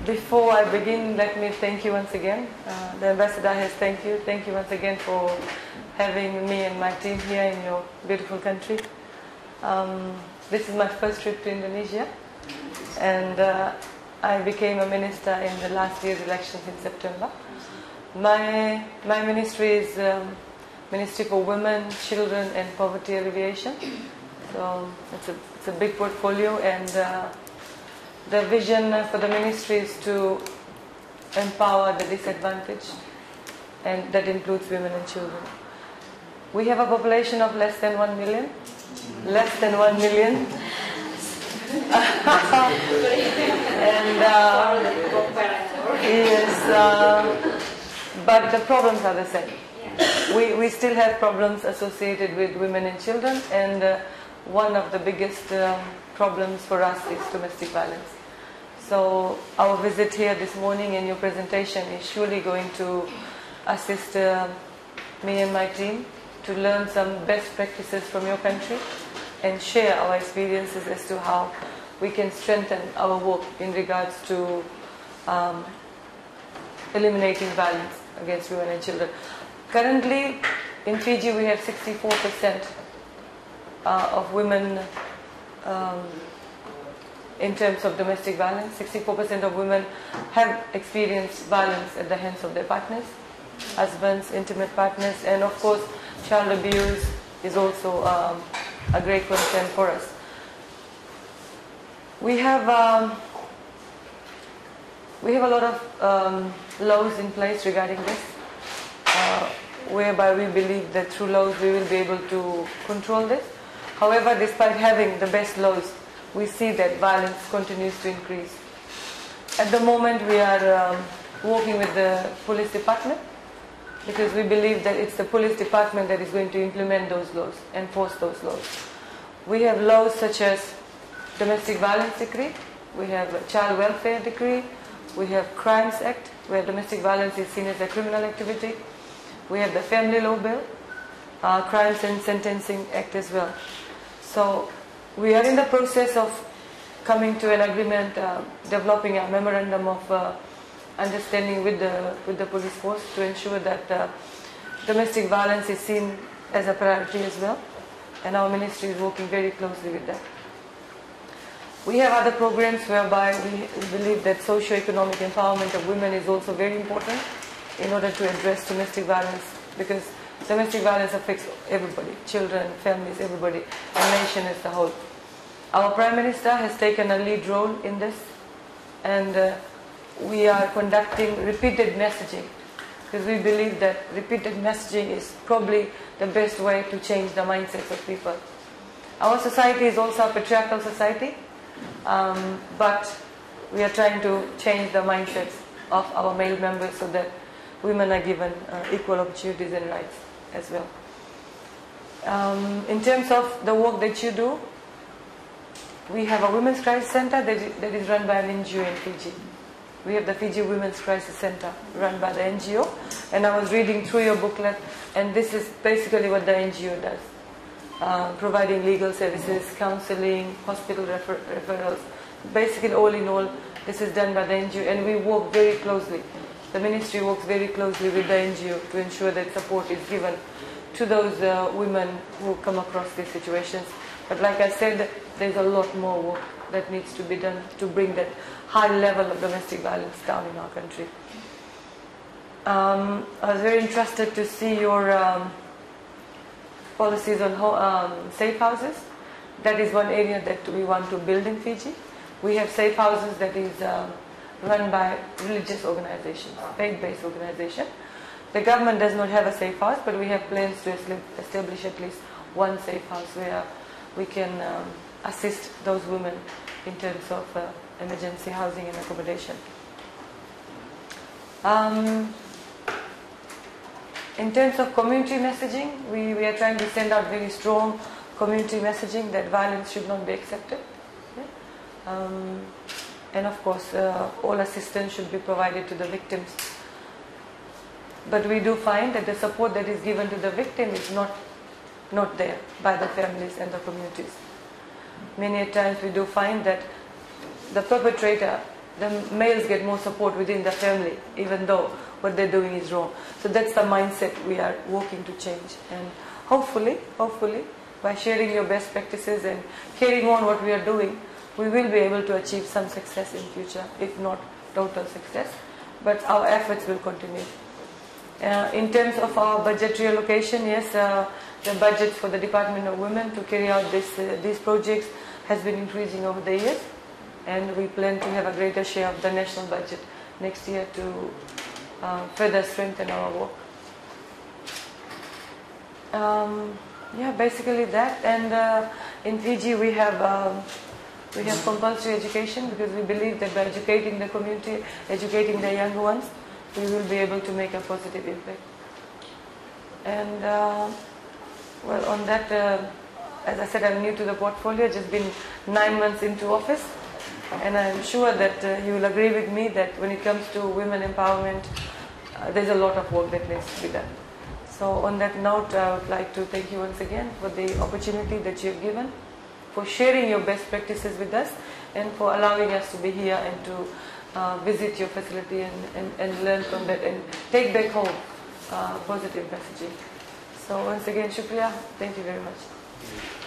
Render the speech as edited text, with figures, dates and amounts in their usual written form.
Before I begin, let me thank you once again. The ambassador has thanked you. Thank you once again for having me and my team here in your beautiful country. This is my first trip to Indonesia, and I became a minister in the last year's elections in September. My ministry is Ministry for Women, Children and Poverty Alleviation. So it's a big portfolio, and the vision for the ministry is to empower the disadvantaged, and that includes women and children. We have a population of less than 1 million. Less than 1 million. And yes, but the problems are the same. We still have problems associated with women and children, and one of the biggest problems for us is domestic violence. So our visit here this morning and your presentation is surely going to assist me and my team to learn some best practices from your country and share our experiences as to how we can strengthen our work in regards to eliminating violence against women and children. Currently in Fiji we have 64% of women in terms of domestic violence. 64% of women have experienced violence at the hands of their partners, husbands, intimate partners, and of course child abuse is also a great concern for us. We have a lot of laws in place regarding this, whereby we believe that through laws we will be able to control this. However, despite having the best laws, we see that violence continues to increase. At the moment we are working with the police department, because we believe that it's the police department that is going to implement those laws, enforce those laws. We have laws such as Domestic Violence Decree, we have a Child Welfare Decree, we have Crimes Act, where domestic violence is seen as a criminal activity. We have the Family Law Bill, Crimes and Sentencing Act as well. So we are in the process of coming to an agreement, developing a memorandum of understanding with the police force to ensure that domestic violence is seen as a priority as well, and our ministry is working very closely with that. We have other programs whereby we believe that socio-economic empowerment of women is also very important in order to address domestic violence, because domestic violence affects everybody, children, families, everybody, and nation as a whole. Our Prime Minister has taken a lead role in this, and we are conducting repeated messaging, because we believe that repeated messaging is probably the best way to change the mindsets of people. Our society is also a patriarchal society, but we are trying to change the mindsets of our male members so that women are given equal opportunities and rights as well. In terms of the work that you do, we have a Women's Crisis Center that is run by an NGO in Fiji. We have the Fiji Women's Crisis Center run by the NGO, and I was reading through your booklet, and this is basically what the NGO does, providing legal services, counseling, hospital referrals. Basically, all in all, this is done by the NGO, and we work very closely. The ministry works very closely with the NGO to ensure that support is given to those women who come across these situations. But like I said, there's a lot more work that needs to be done to bring that high level of domestic violence down in our country. I was very interested to see your policies on safe houses. That is one area that we want to build in Fiji. We have safe houses that is run by religious organizations, faith-based organizations. The government does not have a safe house, but we have plans to establish at least one safe house where we can assist those women in terms of emergency housing and accommodation. In terms of community messaging, we are trying to send out very strong community messaging that violence should not be accepted. Yeah? And of course, all assistance should be provided to the victims. But we do find that the support that is given to the victim is not there by the families and the communities. Many times we do find that the perpetrator the males get more support within the family, even though what they're doing is wrong. So that's the mindset we are working to change. And hopefully, by sharing your best practices and carrying on what we are doing, we will be able to achieve some success in future, if not total success. But our efforts will continue. In terms of our budgetary allocation, yes, the budget for the Department of Women to carry out these projects has been increasing over the years, and we plan to have a greater share of the national budget next year to further strengthen our work. Yeah, basically that. And in Fiji we have compulsory education, because we believe that by educating the community, educating the younger ones, we will be able to make a positive impact. And well, on that, as I said, I'm new to the portfolio, just been 9 months into office, and I'm sure that you will agree with me that when it comes to women empowerment, there's a lot of work that needs to be done. So on that note, I would like to thank you once again for the opportunity that you've given, for sharing your best practices with us, and for allowing us to be here and to visit your facility and learn from that and take back home positive messaging. So once again, Shukriya, thank you very much.